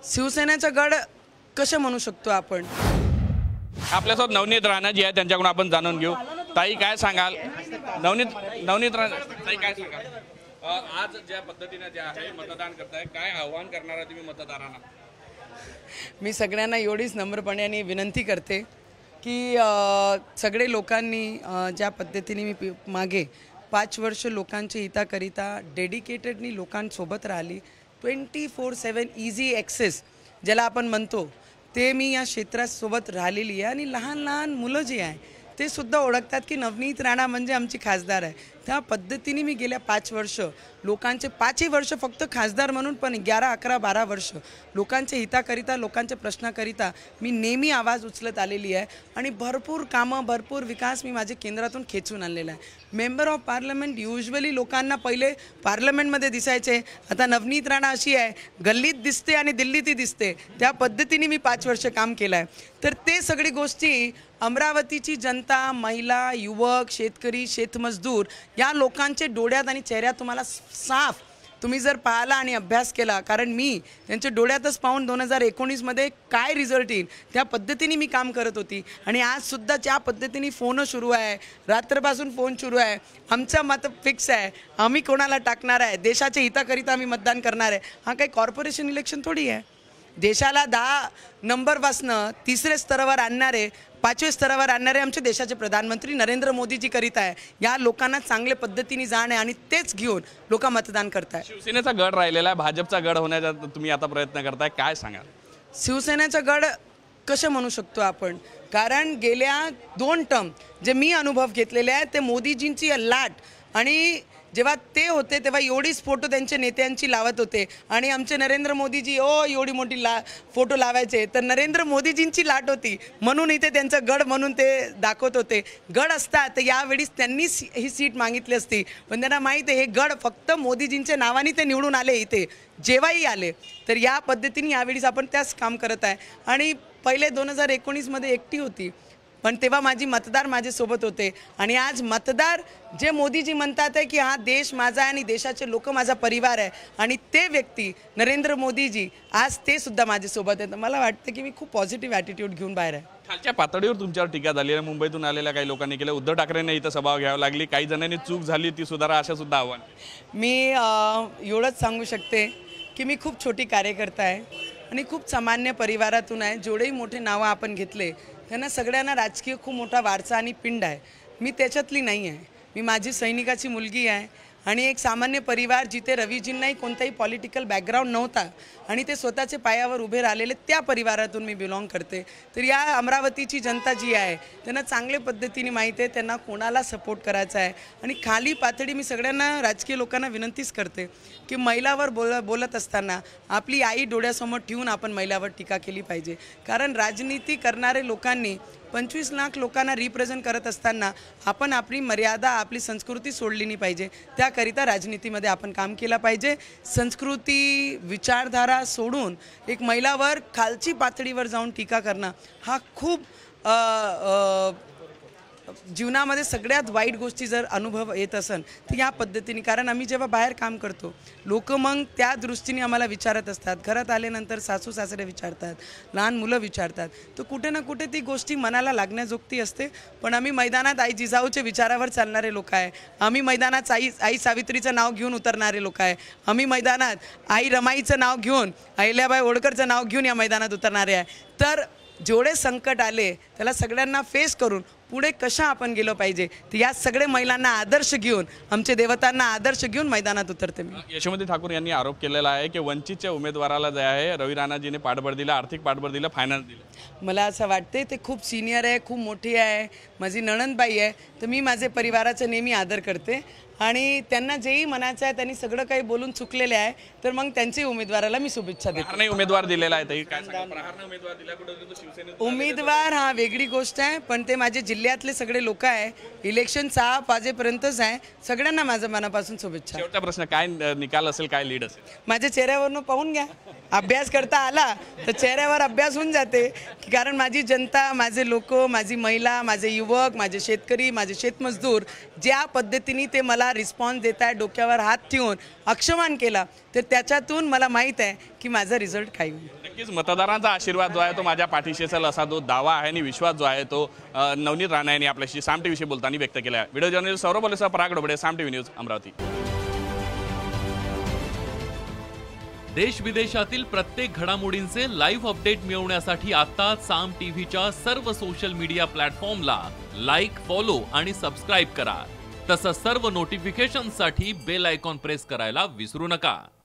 शिवसेनेचा गड कसं म्हणू शकतो आपण? आपल्यासोबत नवनीत राणा जी आहे त्यांच्याकडून आपण जाणून घेऊ. ताई काय सांगाल? नवनीत राणा ताई काय सांगाल? आज ज्या पद्धतीने जे आहे मतदान करताय, काय आव्हान करणार तुम्ही मतदारांना? मी सगळ्यांना एवढीच नम्रपणे आणि विनंती करते की सगळे लोकांनी ज्या पद्धतीने मी मागे 5 वर्ष लोकांच्या हिताकरिता डेडिकेटेडनी लोकांसोबत राहिली, 24/7 इझी ॲक्सेस ज्याला आपण म्हणतो ते मी या क्षेत्रासोबत राहिलेली आहे. आणि लहान लहान मुलं जी आहे ते सुद्धा ओळखतात की नवनीत राणा म्हणजे आमची खासदार आहे. त्या पद्धतीने मी गेल्या 5 वर्ष लोकांचे 5ही वर्ष फक्त खासदार म्हणून, पण 11, 11, 12 वर्ष लोकांच्या हिताकरिता, लोकांच्या प्रश्नाकरिता मी नेहमी आवाज उचलत आलेली आहे. आणि भरपूर कामं, भरपूर विकास मी माझ्या केंद्रातून खेचून आणलेला आहे. मेंबर ऑफ पार्लमेंट युजली लोकांना पहिले पार्लमेंटमध्ये दिसायचे, आता नवनीत राणा अशी आहे गल्लीत दिसते आणि दिल्लीतही दिसते. त्या पद्धतीने मी 5 वर्ष काम केलं आहे. तर ते सगळी गोष्टी अमरावतीची जनता, महिला, युवक, शेतकरी, शेतमजदूर या लोकांचे डोळ्यात आणि चेहऱ्यात तुम्हाला साफ तुम्ही जर पाहिला आणि अभ्यास केला, कारण मी त्यांच्या डोळ्यातच पाहून 2019मध्ये काय रिझल्ट येईल त्या पद्धतीने मी काम करत होती. आणि आजसुद्धा त्या पद्धतीने फोन सुरू आहे, रात्रपासून फोन सुरू आहे. आमचं मत फिक्स आहे, आम्ही कोणाला टाकणार आहे, देशाच्या हिताकरिता आम्ही मतदान करणार आहे. हा काही कॉर्पोरेशन इलेक्शन थोडी आहे. देशाला 10 नंबरपासनं 3ऱ्या स्तरावर आणणारे, 5व्या स्तरावर आणणारे आमचे देशाचे प्रधानमंत्री नरेंद्र मोदीजी करीत आहे. या लोकांना चांगल्या पद्धतीने जाण आहे आणि तेच घेऊन लोक मतदान करताय. शिवसेनेचा गड राहिलेला आहे, भाजपचा गड होण्याचा तुम्ही आता प्रयत्न करताय, काय सांगाल? शिवसेनेचा गड कसं म्हणू शकतो आपण? कारण गेल्या 2 टर्म जे मी अनुभव घेतलेले आहेत ते मोदीजींची लाट, आणि जेव्हा ते होते तेव्हा एवढीच फोटो त्यांच्या नेत्यांची लावत होते आणि आमचे नरेंद्र मोदीजी एवढी मोठी फोटो लावायचे. तर नरेंद्र मोदीजींची लाट होती म्हणून इथे त्यांचं गड म्हणून ते दाखवत होते. गड असतात तर यावेळीच त्यांनीच ही सीट मागितली असती, पण त्यांना माहीत आहे हे गड फक्त मोदीजींच्या नावाने ते निवडून आले. इथे जेव्हाही आले तर या पद्धतीने यावेळीस आपण त्याच काम करत आहे. आणि पहिले 2019मध्ये एकटी होती, पण तेव्हा माझी मतदार माझ्यासोबत होते. आणि आज मतदार जे मोदीजी म्हणतात आहे की हा देश माझा आहे आणि देशाचे लोक माझा परिवार आहे, आणि ते व्यक्ती नरेंद्र मोदीजी आज ते सुद्धा माझ्यासोबत आहेत. मला वाटतं की मी खूप पॉझिटिव्ह ॲटिट्यूड घेऊन बाहेर आहे. खालच्या पातळीवर तुमच्यावर टीका झाली आहे, मुंबईतून आलेल्या काही लोकांनी केलं, उद्धव ठाकरेंना इथं सभा घ्यावी लागली, काही जणांनी चूक झाली ती सुधारा, अशा सुद्धा आव्हान. मी एवढंच सांगू शकते की मी खूप छोटी कार्यकर्ता आहे आणि खूप सामान्य परिवारातून आहे. जेवढेही मोठे नावं आपण घेतले त्यांना सगळ्यांना राजकीय खूप मोठा वारसा आणि पिंड आहे. मी त्याच्यातली नाही आहे. मी माझी सैनिकाची मुलगी आहे आणि एक सामान्य परिवार जिथे रवीजींनाही कोणताही पॉलिटिकल बॅकग्राऊंड नव्हता आणि ते स्वतःच्या पायावर उभे राहिलेले त्या परिवारातून मी बिलॉंग करते. तर या अमरावतीची जनता जी आहे त्यांना चांगल्या पद्धतीने माहीत आहे त्यांना कोणाला सपोर्ट करायचा आहे. आणि खाली पातळी मी सगळ्यांना राजकीय लोकांना विनंतीच करते की महिलावर बोलत असताना आपली आई डोळ्यासमोर ठेवून आपण महिलावर टीका केली पाहिजे. कारण राजनीती करणारे लोकांनी 25 लाख लोकांना रिप्रेझेंट करत असताना आपण आपली मर्यादा, आपली संस्कृती सोडली नाही पाहिजे. त्याकरिता राजनीतीमध्ये आपण काम केलं पाहिजे. संस्कृती, विचारधारा सोडून एक महिलावर खालची पातळीवर जाऊन टीका करणं हा खूप जीवनामध्ये सगळ्यात वाईट गोष्टी जर अनुभव येत असेल तर या पद्धतीने. कारण आम्ही जेव्हा बाहेर काम करतो लोक मग त्या दृष्टीने आम्हाला विचारत असतात. घरात आल्यानंतर सासू सासरे विचारतात, लहान मुलं विचारतात. तर कुठे ना कुठे ती गोष्टी मनाला लागण्याजोगती असते. पण आम्ही मैदानात आई जिजाऊच्या विचारावर चालणारे लोक आहे. आम्ही मैदानात आई सावित्रीचं नाव घेऊन उतरणारे लोक आहे. आम्ही मैदानात आई रमाईचं नाव घेऊन, अहिल्याबाई होळकरचं नाव घेऊन या मैदानात उतरणारे आहे. तर जेवढे संकट आले त्याला सगळ्यांना फेस करून पुढे कशा आपण गेलो पाहिजे, तर या सगळे महिलांना आदर्श घेऊन, आमचे देवतांना आदर्श घेऊन मैदानात उतरते मी. यशोमती ठाकूर यांनी आरोप केलेला आहे की वंचितच्या उमेदवाराला जे आहे रवी राणाजीने पाठबळ दिलं, आर्थिक पाठबळ दिलं, फायनान्स दिलं. मला असं वाटते ते खूप सिनियर आहे, खूप मोठी आहे, माझी नणंदबाई आहे. तर मी माझे परिवाराचा नेहमी आदर करते आणि त्यांना जेही म्हणायचं आहे त्यांनी सगळं काही बोलून चुकलेले आहे. तर मग त्यांच्या उमेदवाराला मी शुभेच्छा देते. प्रहारने उमेदवार दिलेला आहे, काय सांगाल? प्रहारने उमेदवार दिला, कुठे शिवसेनेत उमेदवार हा वेगळी गोष्ट आहे, पण ते माझे जिल्ह्यातले सगळे लोक आहे. इलेक्शन 6 वाजेपर्यंतच आहे. सगळ्यांना माझ्या मनापासून शुभेच्छा. शेवटचा प्रश्न, काय निकाल असेल, काय लीड असेल? माझ्या चेहऱ्यावरून पाहून घ्या. अभ्यास करता आला तर चेहऱ्यावर अभ्यास होऊन जाते, की कारण माझी जनता, माझे लोक, माझी महिला, माझे युवक, माझे शेतकरी, माझे शेतमजदूर ज्या पद्धतीने ते मला रिस्पॉन्स देत आहे, डोक्यावर हात ठेवून अक्षमान केला, तर त्याच्यातून मला माहीत आहे की माझा रिझल्ट काय होईल. नक्कीच मतदारांचा आशीर्वाद जो आहे तो माझ्या पाठीशी असेल असा जो दावा आहे आणि विश्वास जो आहे तो नवनीत राणा यांनी आपल्याशी साम टी व्हीशी बोलताना व्यक्त केला आहे. व्हिडिओ जर्नलिस्ट सौरभ बोलेसह पराग डोबडे, साम टी व्ही न्यूज, अमरावती. देश विदेशातील प्रत्येक घडामोडींचे लाईव्ह अपडेट मिळवण्यासाठी आता साम टीव्हीच्या सर्व सोशल मीडिया प्लॅटफॉर्मला लाईक, फॉलो आणि सबस्क्राईब करा. तसंच सर्व नोटिफिकेशनसाठी बेल आयकॉन प्रेस करायला विसरू नका.